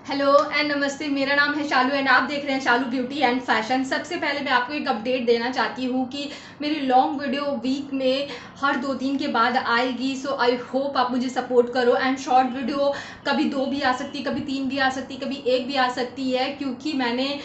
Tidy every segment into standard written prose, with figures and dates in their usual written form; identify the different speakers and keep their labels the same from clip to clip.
Speaker 1: Hello and नमस्ते। मेरा नाम है शालू एंड आप देख रहे हैं शालू ब्यूटी एंड फैशन। सबसे पहले मैं आपको एक अपडेट देना चाहती हूँ कि मेरी लॉन्ग वीडियो वीक में हर 2 दिन के बाद आएगी। सो आई होप आप मुझे सपोर्ट करो। एंड शॉर्ट वीडियो कभी 2 भी आ सकती, कभी 3 भी आ सकती, कभी 1 भी आ सकती है, क्योंकि मैंने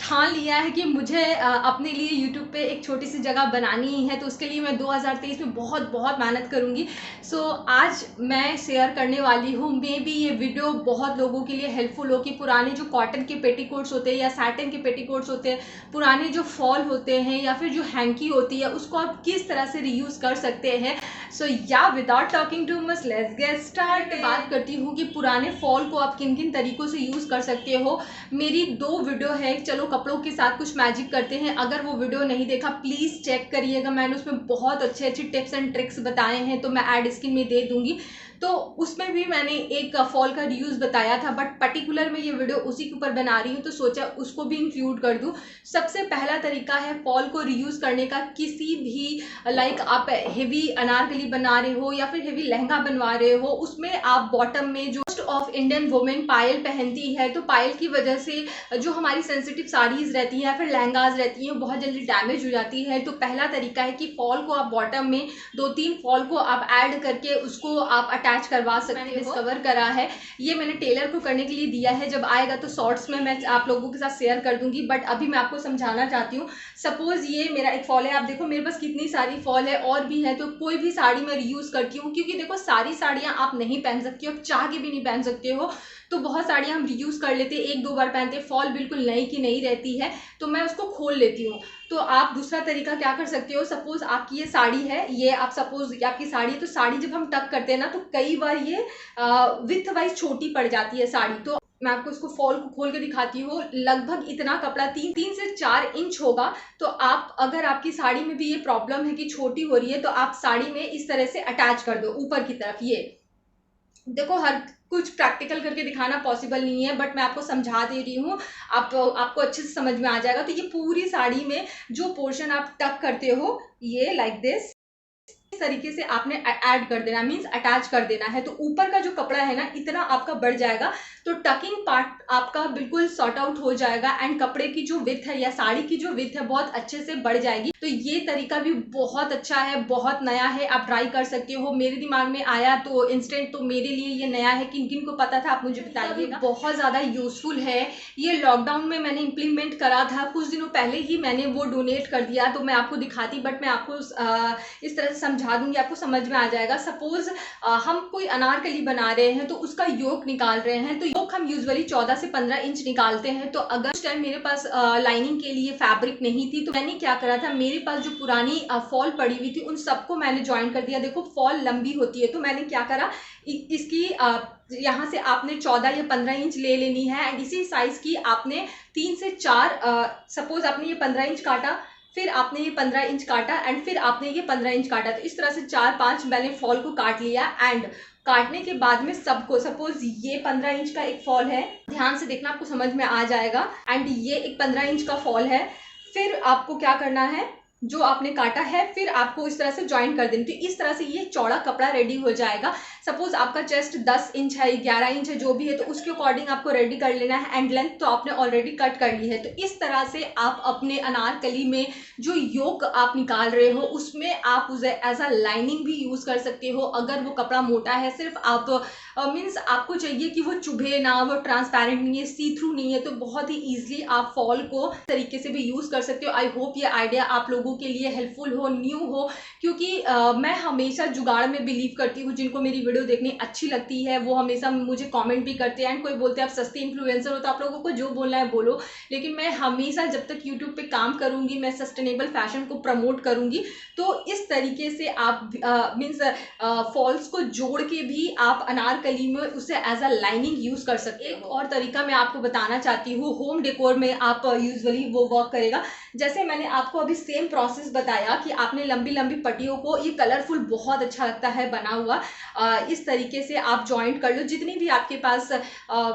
Speaker 1: ठान लिया है कि मुझे अपने लिए यूट्यूब पे एक छोटी सी जगह बनानी ही है। तो उसके लिए मैं 2023 में बहुत बहुत मेहनत करूँगी। सो आज मैं शेयर करने वाली हूँ, मे बी ये वीडियो बहुत लोगों के लिए हेल्पफुल हो कि पुराने जो कॉटन के पेटीकोट्स होते हैं या सैटिन के पेटीकोट्स होते हैं, पुराने जो फॉल होते हैं या फिर जो हैंकी होती है, उसको आप किस तरह से रीयूज़ कर सकते हैं। सो या without talking too much let's get start. बात करती हूँ कि पुराने फॉल को आप किन किन तरीकों से यूज़ कर सकते हो। मेरी 2 वीडियो है, चलो कपड़ों के साथ कुछ मैजिक करते हैं। अगर वो वीडियो नहीं देखा प्लीज़ चेक करिएगा, मैंने उसमें बहुत अच्छे अच्छे टिप्स एंड ट्रिक्स बताए हैं, तो मैं ऐड स्क्रीन में दे दूंगी। तो उसमें भी मैंने एक फॉल का रीयूज़ बताया था, बट पर्टिकुलर मैं ये वीडियो उसी के ऊपर बना रही हूँ, तो सोचा उसको भी इंक्लूड कर दूँ। सबसे पहला तरीका है फॉल को रीयूज़ करने का। किसी भी लाइक आप हेवी अनारकली बना रहे हो या फिर हेवी लहंगा बनवा रहे हो, उसमें आप बॉटम में जो ऑफ इंडियन वुमेन पायल पहनती है, तो पायल की वजह से जो हमारी सेंसिटिव साड़ीज रहती हैं या फिर लहंगाज रहती हैं बहुत जल्दी डैमेज हो जाती है। तो पहला तरीका है कि फॉल को आप बॉटम में 2-3 फॉल को आप ऐड करके उसको आप अटैच करवा सकते हो। डिस्कवर करा है, ये मैंने टेलर को करने के लिए दिया है। जब आएगा तो शॉर्ट्स में मैं आप लोगों के साथ शेयर कर दूंगी, बट अभी मैं आपको समझाना चाहती हूँ। सपोज ये मेरा एक फॉल है, आप देखो मेरे पास कितनी सारी फॉल है और भी है। तो कोई भी साड़ी मैं रीयूज करती हूँ, क्योंकि देखो सारी साड़ियाँ आप नहीं पहन सकती हो, आप चाह के भी नहीं पहन सकते हो। तो बहुत साड़ियाँ हम रीयूज़ कर लेते हैं, 1-2 बार पहनते हैं, फॉल बिल्कुल नई की नई रहती है, तो मैं उसको खोल लेती हूँ। तो आप दूसरा तरीका क्या कर सकते हो, सपोज आपकी ये साड़ी है, ये आप सपोज आपकी साड़ी है, तो साड़ी जब हम टक करते हैं ना, तो कई बार ये विथ वाइज छोटी पड़ जाती है साड़ी। तो मैं आपको इसको फॉल को खोल के दिखाती हूँ। लगभग इतना कपड़ा 3 से 4 इंच होगा। तो आप अगर आपकी साड़ी में भी ये प्रॉब्लम है कि छोटी हो रही है, तो आप साड़ी में इस तरह से अटैच कर दो ऊपर की तरफ। ये देखो हर कुछ प्रैक्टिकल करके दिखाना पॉसिबल नहीं है, बट मैं आपको समझा दे रही हूँ, आपको अच्छे से समझ में आ जाएगा। तो ये पूरी साड़ी में जो पोर्शन आप टक करते हो, ये लाइक दिस, इस तरीके से आपने ऐड कर देना, मींस अटैच कर देना है। तो ऊपर का जो कपड़ा है ना, इतना आपका बढ़ जाएगा, तो टकिंग पार्ट आपका बिल्कुल सॉर्ट आउट हो जाएगा एंड कपड़े की जो विड्थ है या साड़ी की जो विड्थ है बहुत अच्छे से बढ़ जाएगी। तो ये तरीका भी बहुत अच्छा है, बहुत नया है, आप ट्राई कर सकते हो। मेरे दिमाग में आया तो इंस्टेंट, तो मेरे लिए ये नया है। किन किन को पता था आप मुझे बताइएगा। बहुत ज़्यादा यूजफुल है। ये लॉकडाउन में मैंने इम्प्लीमेंट करा था, कुछ दिनों पहले ही मैंने वो डोनेट कर दिया, तो मैं आपको दिखाती, बट मैं आपको इस तरह से समझा दूंगी, आपको समझ में आ जाएगा। सपोज हम कोई अनारकली बना रहे हैं, तो उसका योक निकाल रहे हैं, तो योक हम यूजुअली 14 से 15 इंच निकालते हैं। तो अगर उस टाइम मेरे पास लाइनिंग के लिए फैब्रिक नहीं थी, तो मैंने क्या करा था, मेरे पास जो पुरानी फॉल पड़ी हुई थी उन सबको मैंने ज्वाइन कर दिया। देखो फॉल लंबी होती है, तो मैंने क्या करा, इसकी यहाँ से आपने 14 या 15 इंच ले लेनी है एंड इसी साइज की आपने 3 से 4, सपोज आपने ये 15 इंच काटा, फिर आपने ये 15 इंच काटा एंड फिर आपने ये 15 इंच काटा। तो इस तरह से 4-5 मैंने फॉल को काट लिया एंड काटने के बाद में सबको, सपोज ये 15 इंच का एक फॉल है, ध्यान से देखना आपको समझ में आ जाएगा, एंड ये एक 15 इंच का फॉल है। फिर आपको क्या करना है, जो आपने काटा है फिर आपको इस तरह से ज्वाइन कर देनी। तो इस तरह से ये चौड़ा कपड़ा रेडी हो जाएगा। सपोज आपका चेस्ट 10 इंच है, 11 इंच है, जो भी है, तो उसके अकॉर्डिंग आपको रेडी कर लेना है एंड लेंथ तो आपने ऑलरेडी कट कर ली है। तो इस तरह से आप अपने अनारकली में जो योक आप निकाल रहे हो, उसमें आप उसे एज अ लाइनिंग भी यूज कर सकते हो। अगर वो कपड़ा मोटा है, सिर्फ आप मीन्स आपको चाहिए कि वो चुभे ना, वो ट्रांसपेरेंट नहीं है, सी थ्रू नहीं है, तो बहुत ही ईजिली आप फॉल को तरीके से भी यूज कर सकते हो। आई होप ये आइडिया आप लोगों के लिए हेल्पफुल हो, न्यू हो, क्योंकि मैं हमेशा जुगाड़ में बिलीव करती हूँ। जिनको मेरी वीडियो देखनी अच्छी लगती है वो हमेशा मुझे कमेंट भी करते हैं एंड कोई बोलते हैं आप सस्ती इन्फ्लुएंसर हो, तो आप लोगों को जो बोलना है बोलो, लेकिन मैं हमेशा जब तक यूट्यूब पे काम करूंगी, मैं सस्टेनेबल फैशन को प्रमोट करूंगी। तो इस तरीके से आप मीन्स फॉल्स को जोड़ के भी आप अनारकली में उसे एज अ लाइनिंग यूज कर सकते हो। और तरीका मैं आपको बताना चाहती हूँ, होम डेकोर में आप यूजुअली वो वर्क करेगा। जैसे मैंने आपको अभी सेम प्रोसेस बताया कि आपने लंबी लंबी पट्टियों को, ये कलरफुल बहुत अच्छा लगता है बना हुआ, इस तरीके से आप ज्वाइंट कर लो जितनी भी आपके पास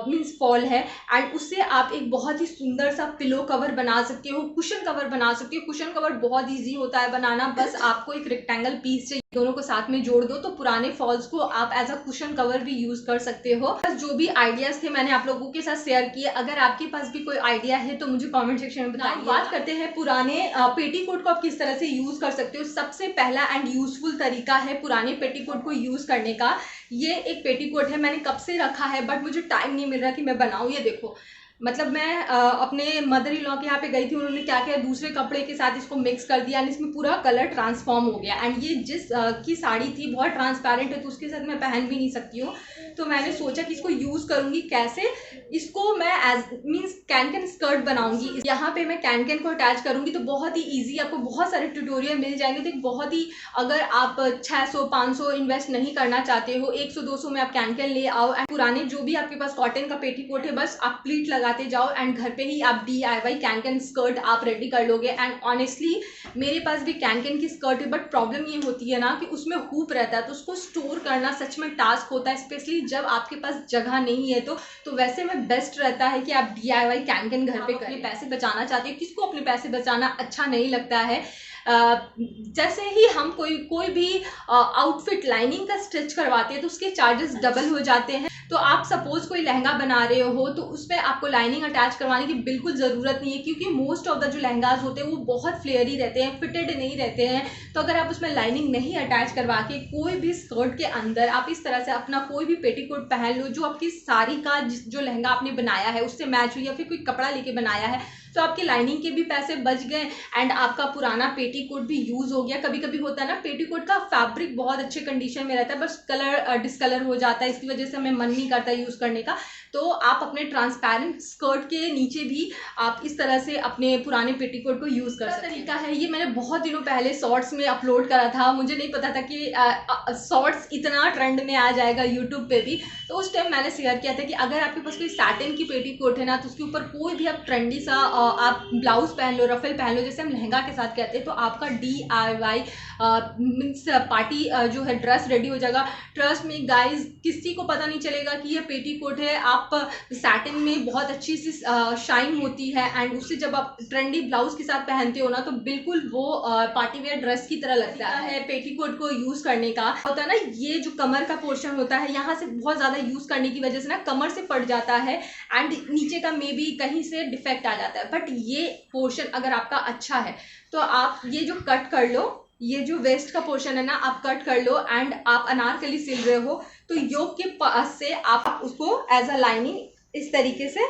Speaker 1: मीन्स फॉल है, एंड उससे आप एक बहुत ही सुंदर सा पिलो कवर बना सकते हो, कुशन कवर बना सकते हो। कुशन कवर बहुत ईजी होता है बनाना, बस आपको एक रेक्टेंगल पीस चाहिए। दोनों को साथ में जोड़ दो तो पुराने फॉल्स को आप एज अ कुशन कवर भी यूज कर सकते हो। बस जो भी आइडियाज थे मैंने आप लोगों के साथ शेयर किए। अगर आपके पास भी कोई आइडिया है तो मुझे कमेंट सेक्शन में बताइए। बात करते हैं पुराने पेटीकोट को आप किस तरह से यूज कर सकते हो। सबसे पहला एंड यूजफुल तरीका है पुराने पेटीकोट को यूज करने का। ये एक पेटीकोट है, मैंने कब से रखा है बट मुझे टाइम नहीं मिल रहा कि मैं बनाऊं। ये देखो, मतलब मैं अपने मदर इन लॉ के यहाँ पे गई थी, उन्होंने क्या किया, दूसरे कपड़े के साथ इसको मिक्स कर दिया एंड इसमें पूरा कलर ट्रांसफॉर्म हो गया। एंड ये जिस की साड़ी थी बहुत ट्रांसपेरेंट है तो उसके साथ मैं पहन भी नहीं सकती हूँ। तो मैंने सोचा कि इसको यूज़ करूँगी कैसे, इसको मैं एज मीन्स कैन स्कर्ट बनाऊंगी। यहाँ पे मैं कैन को अटैच करूँगी तो बहुत ही ईजी, आपको बहुत सारे ट्यूटोरियल मिल जाएंगे। तो बहुत ही, अगर आप 600-500 इन्वेस्ट नहीं करना चाहते हो, 100-200 में आप कैन ले आओ एंड पुराने जो भी आपके पास कॉटन का पेटीकोट है बस आप प्लीट लगाते जाओ एंड घर पे ही आप DIY कैन स्कर्ट आप रेडी कर लोगे। एंड ऑनेस्टली मेरे पास भी कैन की स्कर्ट है बट प्रॉब्लम ये होती है ना कि उसमें हुप रहता है तो उसको स्टोर करना सच में टास्क होता है, स्पेशली जब आपके पास जगह नहीं है। तो वैसे में बेस्ट रहता है कि आप DIY कैन घर पे करें। पैसे बचाना चाहते हो, किसको अपने पैसे बचाना अच्छा नहीं लगता है। जैसे ही हम कोई भी आउटफिट लाइनिंग का स्टिच करवाते हैं तो उसके चार्जेस डबल हो जाते हैं। तो आप सपोज कोई लहंगा बना रहे हो तो उसमें आपको लाइनिंग अटैच करवाने की बिल्कुल ज़रूरत नहीं है, क्योंकि मोस्ट ऑफ द जो लहंगाज होते हैं वो बहुत फ्लेयरी रहते हैं, फिटेड नहीं रहते हैं। तो अगर आप उसमें लाइनिंग नहीं अटैच करवा के कोई भी स्कर्ट के अंदर आप इस तरह से अपना कोई भी पेटीकोट पहन लो जो आपकी साड़ी का जो लहंगा आपने बनाया है उससे मैच हो, या फिर कोई कपड़ा लेके बनाया है, तो आपके लाइनिंग के भी पैसे बच गए एंड आपका पुराना पेटीकोट भी यूज हो गया। कभी कभी होता है ना पेटीकोट का फैब्रिक बहुत अच्छे कंडीशन में रहता है बस कलर डिसकलर हो जाता है, इसकी वजह से हमें मन नहीं करता यूज करने का। तो आप अपने ट्रांसपेरेंट स्कर्ट के नीचे भी आप इस तरह से अपने पुराने पेटीकोट को यूज कर सकते हैं। तरीका है ये, मैंने बहुत दिनों पहले शॉर्ट्स में अपलोड करा था, मुझे नहीं पता था कि शॉर्ट्स इतना ट्रेंड में आ जाएगा यूट्यूब पे भी। तो उस टाइम मैंने शेयर किया था कि अगर आपके पास कोई सैटिन की पेटीकोट है ना तो उसके ऊपर कोई भी आप ट्रेंडी सा आप ब्लाउज पहन लो, रफल पहन लो, जैसे हम लहंगा के साथ कहते हैं, तो आपका DIY मीन्स पार्टी जो है ड्रेस रेडी हो जाएगा। ट्रस्ट में गाइज, किसी को पता नहीं चलेगा कि ये पेटीकोट है। आप सैटिन में बहुत अच्छी सी शाइन होती है एंड उससे जब आप ट्रेंडी ब्लाउज के साथ पहनते हो ना तो बिल्कुल वो पार्टी वेयर ड्रेस की तरह लगता है। पेटीकोट को यूज करने का होता है ना, ये जो कमर का पोर्शन होता है यहाँ से बहुत ज्यादा यूज करने की वजह से ना कमर से फट जाता है एंड नीचे का मे बी कहीं से डिफेक्ट आ जाता है। बट ये पोर्शन अगर आपका अच्छा है तो आप ये जो कट कर लो, ये जो वेस्ट का पोर्शन है ना आप कट कर लो एंड आप अनारकली सिल रहे हो तो योक के पास से आप उसको एज अ लाइनिंग इस तरीके से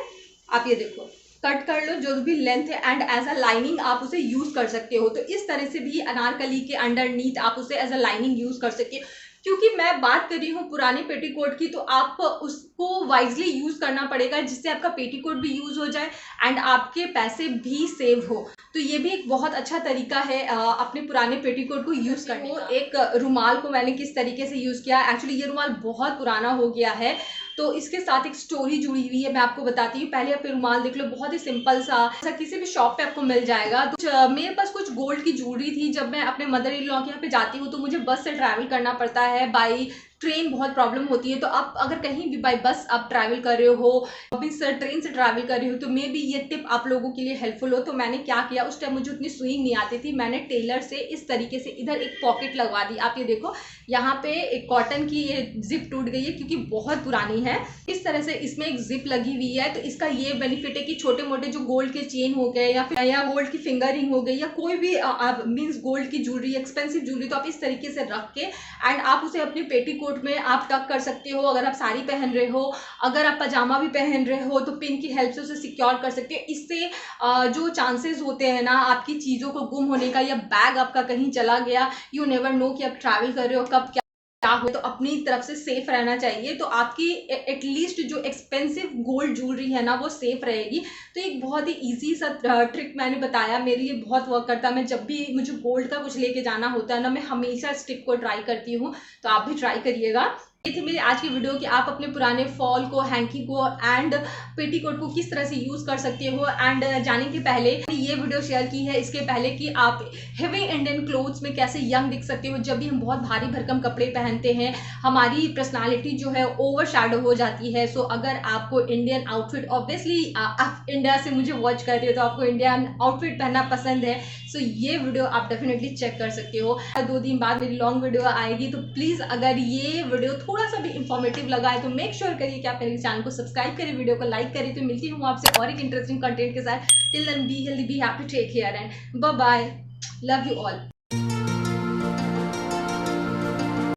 Speaker 1: आप ये देखो कट कर लो, जो भी लेंथ है एंड एज अ लाइनिंग आप उसे यूज कर सकते हो। तो इस तरह से भी अनारकली के अंडरनीथ आप उसे एज अ लाइनिंग यूज कर सकते हो। क्योंकि मैं बात कर रही हूँ पुराने पेटीकोट की, तो आप उसको वाइजली यूज करना पड़ेगा जिससे आपका पेटीकोट भी यूज हो जाए एंड आपके पैसे भी सेव हो। तो ये भी एक बहुत अच्छा तरीका है अपने पुराने पेटीकोट को यूज करने का। एक रुमाल को मैंने किस तरीके से यूज किया, एक्चुअली ये रुमाल बहुत पुराना हो गया है तो इसके साथ एक स्टोरी जुड़ी हुई है, मैं आपको बताती हूँ। पहले आप रुमाल देख लो, बहुत ही सिंपल सा किसी भी शॉप पे आपको मिल जाएगा। तो मेरे पास कुछ गोल्ड की ज्वेलरी थी, जब मैं अपने मदर इन लॉ के यहाँ पे जाती हूँ तो मुझे बस से ट्रैवल करना पड़ता है, बाई ट्रेन बहुत प्रॉब्लम होती है। तो आप अगर कहीं भी बाई बस आप ट्रैवल कर रहे हो, अभी सर ट्रेन से ट्रैवल कर रहे हो, तो मे बी ये टिप आप लोगों के लिए हेल्पफुल हो। तो मैंने क्या किया, उस टाइम मुझे उतनी स्विंग नहीं आती थी, मैंने टेलर से इस तरीके से इधर एक पॉकेट लगवा दी। आप ये देखो यहाँ पे एक कॉटन की ये जिप टूट गई है क्योंकि बहुत पुरानी है। इस तरह से इसमें एक जिप लगी हुई है। तो इसका ये बेनिफिट है कि छोटे मोटे जो गोल्ड के चेन हो गए या फिर या गोल्ड की फिंगर रिंग हो गई या कोई भी मीन्स गोल्ड की ज्वेलरी, एक्सपेंसिव ज्वेलरी, तो आप इस तरीके से रख के एंड आप उसे अपने पेटीकोट में आप टक कर सकते हो। अगर आप साड़ी पहन रहे हो, अगर आप पजामा भी पहन रहे हो तो पिन की हेल्प से उसे सिक्योर कर सकते हो। इससे जो चांसेस होते हैं ना आपकी चीज़ों को गुम होने का या बैग आपका कहीं चला गया, यू नेवर नो कि आप ट्रैवल कर रहे हो कब क्या हो, तो अपनी तरफ से सेफ रहना चाहिए। तो आपकी एटलीस्ट जो एक्सपेंसिव गोल्ड ज्वेलरी है ना वो सेफ रहेगी। तो एक बहुत ही इजी सा ट्रिक मैंने बताया, मेरे लिए बहुत वर्क करता है। मैं जब भी मुझे गोल्ड का कुछ लेके जाना होता है ना, मैं हमेशा स्टिक को ट्राई करती हूँ, तो आप भी ट्राई करिएगा। ये थी मेरी आज की वीडियो कि आप अपने पुराने फॉल को, हैंकी को एंड पेटीकोट को किस तरह से यूज़ कर सकते हो। एंड जाने के पहले ये वीडियो शेयर की है इसके पहले कि आप हेवी इंडियन क्लोथ्स में कैसे यंग दिख सकते हो। जब भी हम बहुत भारी भरकम कपड़े पहनते हैं हमारी पर्सनालिटी जो है ओवर शैडो हो जाती है। सो अगर आपको इंडियन आउटफिट, ऑब्वियसली आप इंडिया से मुझे वॉच कर रहे हो तो आपको इंडियन आउटफिट पहनना पसंद है, सो ये वीडियो आप डेफिनेटली चेक कर सकते हो। 2 दिन बाद मेरी लॉन्ग वीडियो आएगी, तो प्लीज़ अगर ये वीडियो थोड़ा सा भी इंफॉर्मेटिव लगा है तो मेक श्योर करिए कि आप मेरे चैनल को सब्सक्राइब करें, वीडियो को लाइक करें। तो मिलती हूँ आपसे और एक इंटरेस्टिंग कंटेंट के साथ। Till then be healthy, be happy, take care and bye bye, love you all.